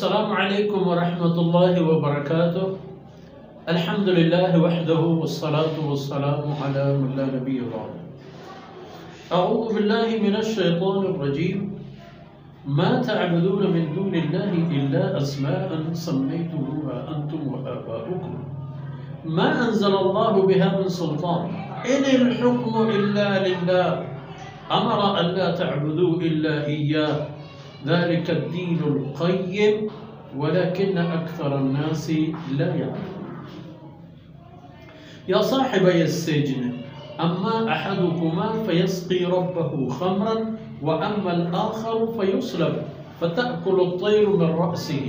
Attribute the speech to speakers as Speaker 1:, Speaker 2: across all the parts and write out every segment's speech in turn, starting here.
Speaker 1: السلام علیکم ورحمۃ اللہ وبرکاتہ. الحمد للہ وحدہ والصلاة والسلام علی من لا نبی بعد. اعوذ باللہ من الشیطان الرجیم. ما تعبدون من دون اللہ الا اسماء سمیتموها انتم وآباؤکم ما انزل اللہ بها من سلطان ان الحکم الا للہ امر ان لا تعبدوا الا ایاہ ذلك الدين القيم ولكن أكثر الناس لا يعلمون. يا صاحبي السجن أما أحدكما فيسقي ربه خمرا وأما الآخر فيصلب فتأكل الطير من رأسه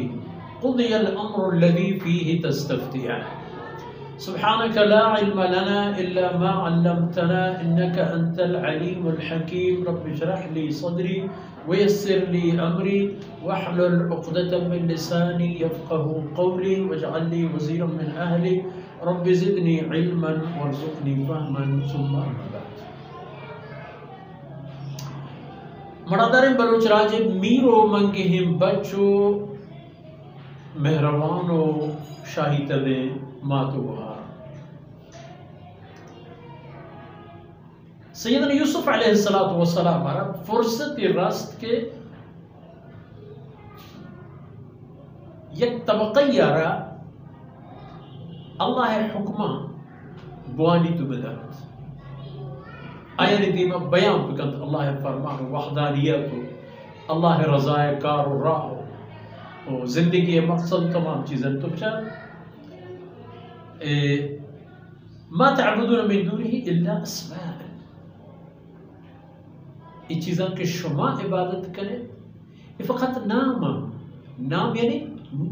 Speaker 1: قضي الأمر الذي فيه تستفتيان. سبحانك لا علم لنا إلا ما علمتنا إنك أنت العليم الحكيم. رب اشرح لي صدري ويسر لي أمري واحلل عقدة من لساني يفقه قولي واجعل لي وزيرا من أهلي رب زدني علما وارزقني فهما ثم أما بعد. مرادر بلوچ راجب میرو منگہم بچو مہربانو شاہی تدے ماتو بہار. سیدنا یوسف علیہ السلام فرصت راست کے یک طبقی یارا اللہ حکمہ بوانی تو بدات آیانی دیما بیان بکند اللہ فرمان وحدانیت اللہ رضائے کار و راہ و زندگی مقصد تمام چیزیں تو بچار ما تعبدون من دونه الا اسماء. یہ چیزاں کہ شما عبادت کرے یہ فقط نام یعنی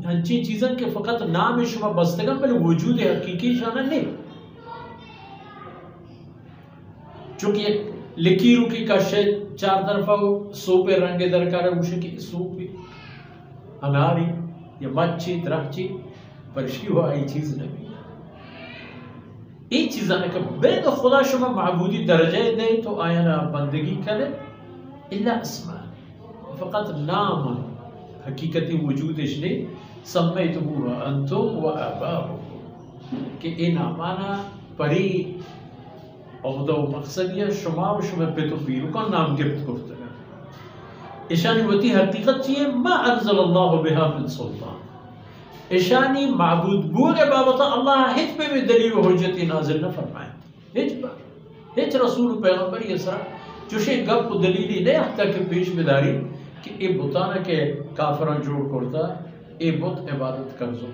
Speaker 1: ہنچی چیزاں کہ فقط نام شما بستگاں بلے وجود حقیقی شانہ نہیں. چونکہ ایک لکیرو کی کشے چار طرفہ سوپے رنگ درکار ہے وشے کی سوپی اناری یا مچھی درخچی پرشی ہوا یہ چیز نہیں. یہ چیزاں کہ بے تو خدا شما معبودی درجہ دے تو آیانا بندگی کرے الا اسماء فقط نام حقیقتی وجود اس نے سمیتموها انتم و آباؤکم کہ این نامانا پری عہدہ و مقصدیہ شما و شما پیتو پیرو کا نام گفت کرتے ہیں. اشانی وتی حقیقت چیئے ما انزل اللہ بها من سلطان. اشانی معبود بوگے بابتا اللہ ہیچ پہ بھی دلیل و حجتی نازل نہ فرمائیں. ہیچ رسول پیغمبر یہ سرا چوشے گپ و دلیلی نہیں حتی کہ پیش بداری کہ اے بتانا کہ کافران جوڑ کرتا اے بت عبادت کرزو.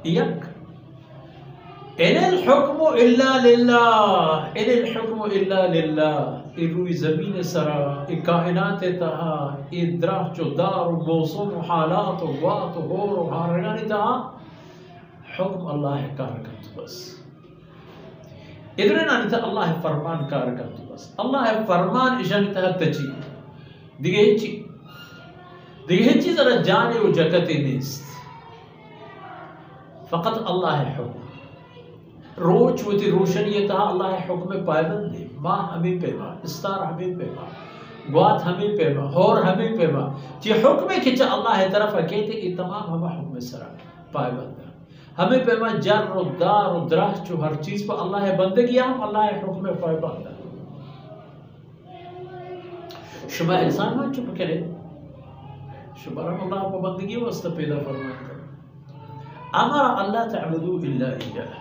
Speaker 1: یک ان الحکم الا للہ ان الحکم الا للہ. ای روی زمین سرا ای کائنات تہا ای درہ چو دار و موسم و حالات و وات و غور و حارنانی تہا حکم اللہ کارکت بس. ادھر نانی تھا اللہ فرمان کارکت بس. اللہ فرمان اشانی تہا تچی دیگه ہچی ذرا جانے و جکتی نیست فقط اللہ حکم. روچ وتی روشنی تہا اللہ حکم پائبند دے. ماں ہمیں پیما استار ہمیں پیما گوات ہمیں پیما ہور ہمیں پیما چی حکم کچا اللہ طرف کہتے یہ تمام ہمیں حکم سرا پائبند ہے. ہمیں پیما جر و دار و درہ چو ہر چیز پر اللہ بندگی ہم اللہ حکم پائبند ہے. شما انسان مان چپ کرے شما رحم اللہ پر بندگی واسطہ پیدا فرمان کرے. امر اللہ تعبدو الا ایاہ.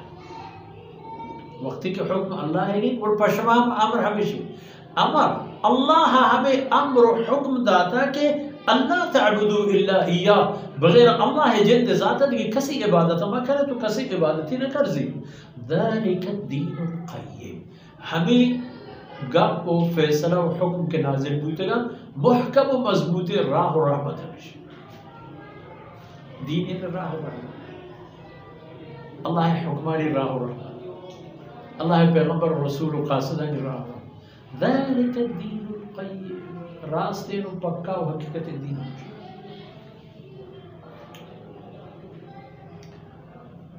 Speaker 1: وقتی کہ حکم اللہ ہے نہیں اور پشما ہم امر ہمیشہ امر اللہ ہمیں امر و حکم داتا کہ اللہ تعبدو الا ایاہ بغیر اللہ جند ذاتہ دیکھ کسی عبادت نہ کرے تو کسی عبادتی نہ کرزی. ذالک الدین القیم. ہمیں گپ و فیصلہ و حکم کے نازل بوتے گا محکم و مضبوط راہ و رحمت ہمیشہ. دین ان راہ و رحمت اللہ حکمانی راہ و رحمت اللہ پیغمبر رسول و قاصدانی راہ. ذالک الدین القیم. راستے نو پکا و حقیقت دین.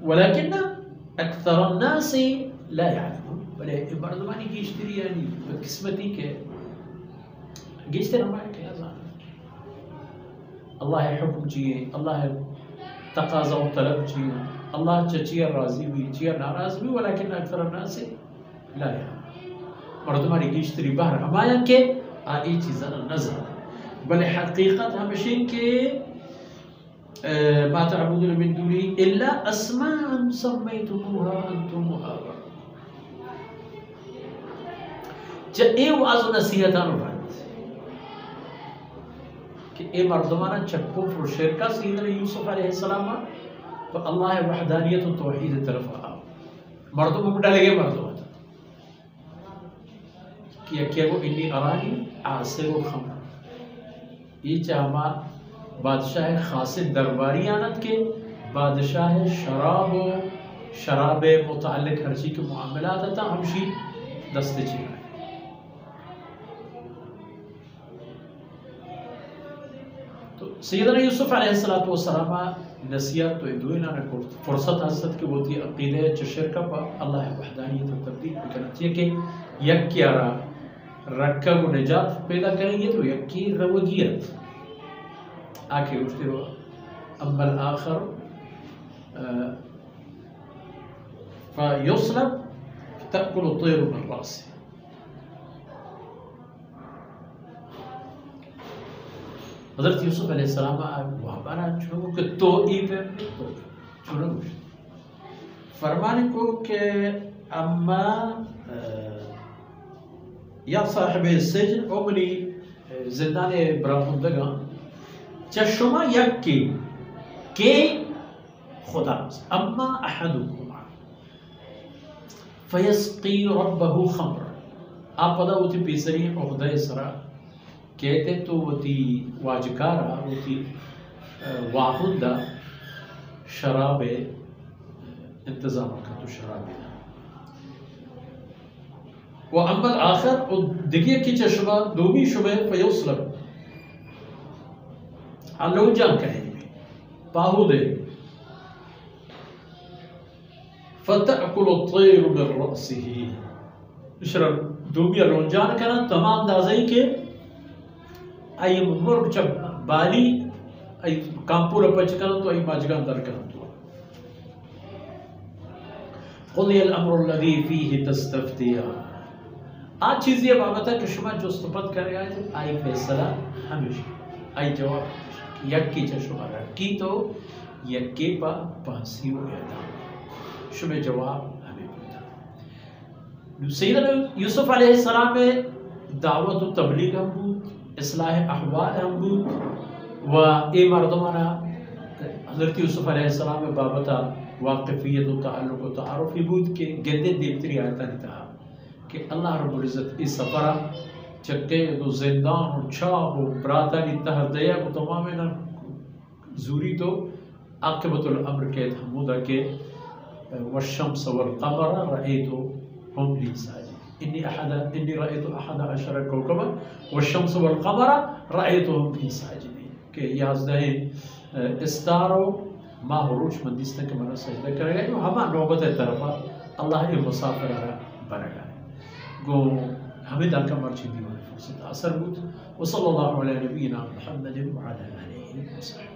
Speaker 1: ولیکن اکثر الناس لا يعلمون. بلے مردمانی کی اشتری یعنی قسمتی کے گیشتے رمائے کے ازان اللہ حکم چیئے اللہ تقاضا و طلب چیئے اللہ چچیہ راضی بھی چیئے ناراض بھی ولیکن اکثر الناس لا یعلمون مردمانی گیشتری بہر ہمایا کہ آئی چیزاں نظر بل حقیقت ہمشین کے ما تعبدون من دونه الا اسماء سميتموها انتم وآباؤكم اے واضح نصیحتان رہت کہ اے مردمانہ چکو پر شرکہ سیدنا یوسف علیہ السلام تو اللہ وحدانیت و توحید طرف آ مردم ہم ڈالے گئے مردم کہ یکی وہ انی ارانی عاصر و خمر یہ چاہما بادشاہ خاص درباری آنت کے بادشاہ شراب متعلق ہر چیز کے معاملات تا ہمشی دست چیئے تو سیدنا یوسف علیہ السلام نصیحت تو ادوینا رکھو فرصت حضرت کی ہوتی عقیدہ چشرکہ پا اللہ وحدانیت و تبدیل بکنا چاہیے کہ یک کیا رکھا کو نجات پیدا کریں گے تو یک کی روگیت آکے اٹھتے ہو اما الآخر فیصلب تأکل الطیر من رأس حضرت یوسف علیہ السلام وہاں چھوڑو کہ تو ای پہ چھوڑو فرمانے کو کہ اما یا صاحب السجن اومنی زندان براہمندگان چشما یکی کہ خدا اما احدکم فیسقی ربہ خمر آپ پدا ہوتی پیسری عقدہ سرا کہتے تو ہوتی واجکارا ہوتی واحدہ شراب انتظام کا تو شراب و اما الآخر دیکھئے کی چشمہ دومی شبہ فیوسلب لو جان کہیں گے پاہو دے فتأکل الطیر من رأسه اشرب دومی لو جان کرنا تمام دازائی کے ای مرگ چب بالی ای کامپور پچ کرنا تو ای ماجگان در کرنا تو قضی الامر الذی فیہ تستفتیان آج چیز یہ بابت ہے کہ شما جو استفاد کر رہا ہے آئی فیصلہ ہمیشہ آئی جواب یکی چا شما رکی تو یکی پا پانسی و اعدام شما جواب ہمیں بودتا سیدنا یوسف علیہ السلام میں دعوت و تبلیغ ہم بود اصلاح احوال ہم بود و اے مردمانا حضرت یوسف علیہ السلام میں بابتا واقفیت و تعلق و تعارفی بود کہ گندے دیبتری آیتا نہیں تھا کہ اللہ رب العزت اس سفرہ چکے تو زندان و چھاپ و براتانی تہر دیا کو تمامینا زوری تو عاقبت الامر کے حمودہ کے والشمس والقمر رأیتو ہم لی ساجد انی رأیتو احد عشر کوکبا والشمس والقمر رأیتو ہم لی ساجد کہ یازدہ استارو ماہ روش مندیستہ کے منہ سجدہ کرے گا جو ہما نوبت طرفا اللہ مسافر بنا گا گو ہمیں داکہ مرچی دیوانے فرصت اثر بود وصلی اللہ علیہ نبینا محمد وعلی آلہ وصحبہ